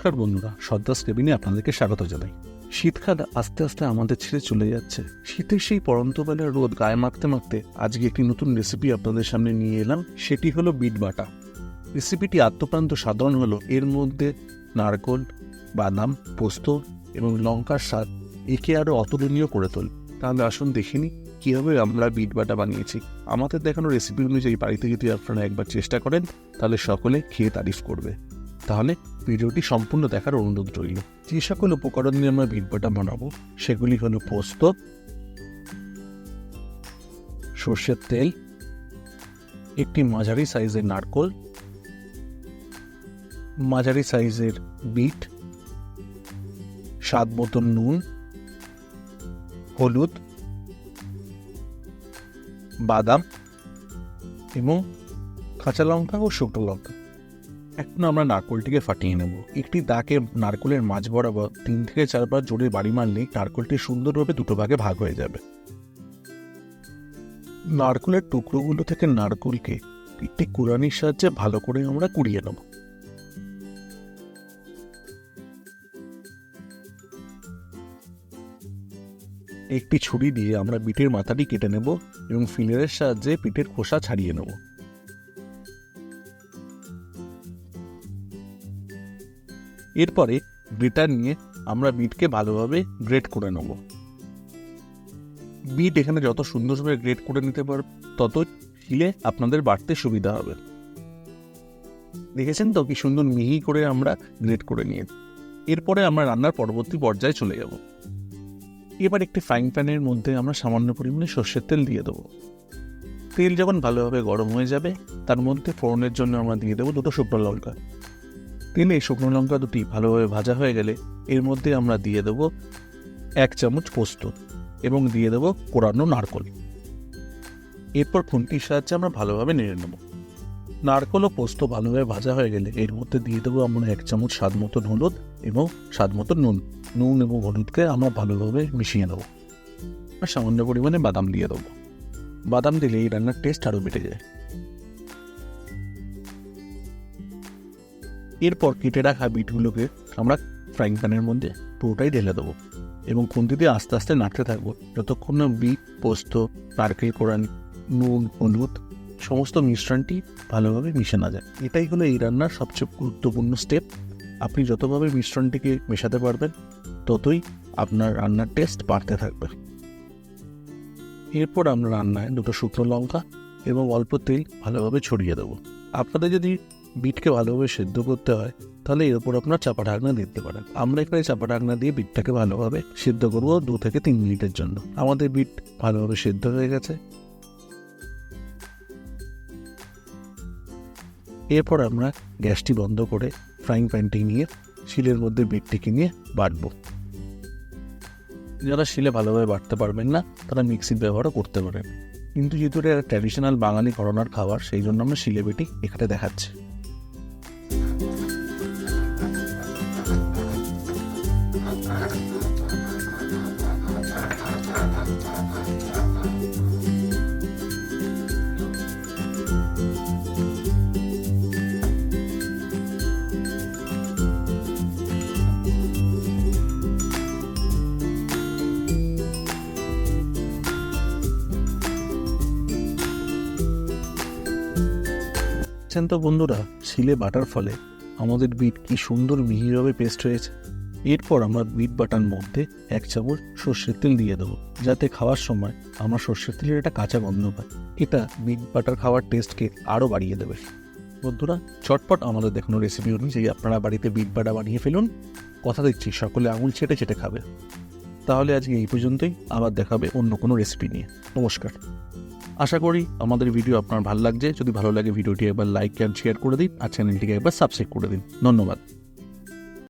নমস্কার বন্ধুরা, সর্দাস কেবিনে আপনাদেরকে স্বাগত জানাই। শীতকাল আস্তে আস্তে আমাদের ছেড়ে চলে যাচ্ছে। শীতের সেই পড়ন্ত বেলার রোদ গায়ে মাখতে মাখতে আজকে একটি নতুন রেসিপি আপনাদের সামনে নিয়ে এলাম। সেটি হলো বিট বাটা। রেসিপিটি আদ্যপ্রান্ত সাধারণ হলো এর মধ্যে নারকোল, বাদাম, পোস্ত এবং লঙ্কার স্বাদ একে আরও অতুলনীয় করে তোলে। তাহলে আসুন দেখিনি কীভাবে আমরা বিট বাটা বানিয়েছি। আমাদের দেখানো রেসিপি অনুযায়ী বাড়িতে যদি আপনারা একবার চেষ্টা করেন তাহলে সকলে খেয়ে তারিফ করবে। তাহলে ভিডিওটি সম্পূর্ণ দেখার অনুরোধ রইল। যে সকল উপকরণ নিয়ে আমরা বিট বাটা বানাবো সেগুলি হলো পোস্ত, সর্ষের তেল, একটি মাঝারি সাইজের নারকোল, মাঝারি সাইজের বিট, স্বাদ মতো নুন, হলুদ, বাদাম এবং কাঁচা লঙ্কা ও শুকনো লঙ্কা। এখন আমরা নারকোলটিকে ফাটিয়ে নেব। একটি দাকে নারকোলের মাঝ বরাবর 3 থেকে 4 বার জোরে বাড়ি মারলেই নারকোলটি সুন্দরভাবে দুটো ভাগে ভাগ হয়ে যাবে। নারকোলের টুকরোগুলো থেকে নারকোলকে একটি কুড়ানির সাহায্যে ভালো করে আমরা কুড়িয়ে নেব। একটি ছুরি দিয়ে আমরা বিটের মাথাটি কেটে নেব এবং ফিলারের সাহায্যে পিঠের খোসা ছাড়িয়ে নেব। এরপরে গ্রেটার নিয়ে আমরা বিটকে ভালোভাবে গ্রেট করে নেব। বিট এখানে যত সুন্দরভাবে গ্রেট করে নিতে পারবে তত শিলে আপনাদের বাড়তে সুবিধা হবে। দেখেছেন তো কি সুন্দর মিহি করে আমরা গ্রেট করে নিয়ে। এরপরে আমরা রান্নার পরবর্তী পর্যায়ে চলে যাব। এবার একটি ফ্রাইং প্যানের মধ্যে আমরা সামান্য পরিমাণে সর্ষের তেল দিয়ে দেবো। তেল যখন ভালোভাবে গরম হয়ে যাবে তার মধ্যে ফোড়নের জন্য আমরা দিয়ে দেবো 2 শুকনো লঙ্কা। তেলে শুকনো লঙ্কা দুটি ভালোভাবে ভাজা হয়ে গেলে এর মধ্যে আমরা দিয়ে দেবো 1 চামচ পোস্ত এবং দিয়ে দেবো কোরানো নারকোল। এরপর খুন্তির সাহায্যে আমরা ভালোভাবে নেড়ে নেব। নারকোল ও পোস্ত ভালোভাবে ভাজা হয়ে গেলে এর মধ্যে দিয়ে দেবো আমরা 1 চামচ স্বাদ মতো হলুদ এবং স্বাদ মতো নুন এবং হলুদকে আমরা ভালোভাবে মিশিয়ে নেব। আর সামান্য পরিমাণে বাদাম দিয়ে দেবো। বাদাম দিলে এই রান্নার টেস্ট আরও বেড়ে যায়। এরপর কেটে রাখা বিটগুলোকে আমরা ফ্রাইং প্যানের মধ্যে পুরোটাই ঢেলে দেবো এবং খুন্তি দিয়ে আস্তে আস্তে নাড়তে থাকবো যতক্ষণ না বিট, পোস্ত, নারকেল কোড়ানি, নুন, হলুদ সমস্ত মিশ্রণটি ভালোভাবে মিশে না যায়। এটাই হলো এই রান্নার সবচেয়ে গুরুত্বপূর্ণ স্টেপ। আপনি যতভাবে মিশ্রণটিকে মেশাতে পারবেন ততই আপনার রান্নার টেস্ট বাড়তে থাকবে। এরপর আমরা রান্নায় 2 শুকনো লঙ্কা এবং অল্প তেল ভালোভাবে ছড়িয়ে দেবো। আপনাদের যদি বিটকে ভালোভাবে সেদ্ধ করতে হয় তাহলে এর উপর আপনার চাপা ঢাকনা দিতে পারেন। আমরা এখানে চাপা ঢাকনা দিয়ে বিটটাকে ভালোভাবে সেদ্ধ করবো 2 থেকে 3 মিনিটের জন্য। আমাদের বিট ভালোভাবে সেদ্ধ হয়ে গেছে। এরপর আমরা গ্যাসটি বন্ধ করে ফ্রাইং প্যানটি নিয়ে শিলের মধ্যে বিটটিকে নিয়ে বাটবো। যারা শিলে ভালোভাবে বাটতে পারবেন না তারা মিক্সির ব্যবহারও করতে পারেন, কিন্তু যেহেতু এটা ট্র্যাডিশনাল বাঙালি ঘরানার খাবার সেই জন্য আমরা শিলে বেটে এখানে দেখাচ্ছি। তো বন্ধুরা, শিলে বাটার ফলে আমাদের বিট কি সুন্দর মিহিভাবে পেস্ট হয়েছে। এরপর আমরা বিট বাটার মধ্যে 1 চামচ সর্ষের তেল দিয়ে দেবো যাতে খাওয়ার সময় আমরা সর্ষের তেলের একটা কাঁচা গন্ধ পাই। এটা বিট বাটার খাওয়ার টেস্টকে আরও বাড়িয়ে দেবে। বন্ধুরা, চটপট আমাদের দেখানো রেসিপি অনুযায়ী আপনারা বাড়িতে বিট বাটা বানিয়ে ফেলুন। কথা দিচ্ছি সকলে আঙুল চেটে চেটে খাবে। তাহলে আজকে এই পর্যন্তই, আবার দেখাবে অন্য কোনো রেসিপি নিয়ে। নমস্কার। আশা করি আমাদের ভিডিও আপনার ভালো লাগছে। যদি ভালো লাগে ভিডিওটি একবার লাইক অ্যান্ড শেয়ার করে দিন আর চ্যানেলটিকে একবার সাবস্ক্রাইব করে দিন। ধন্যবাদ।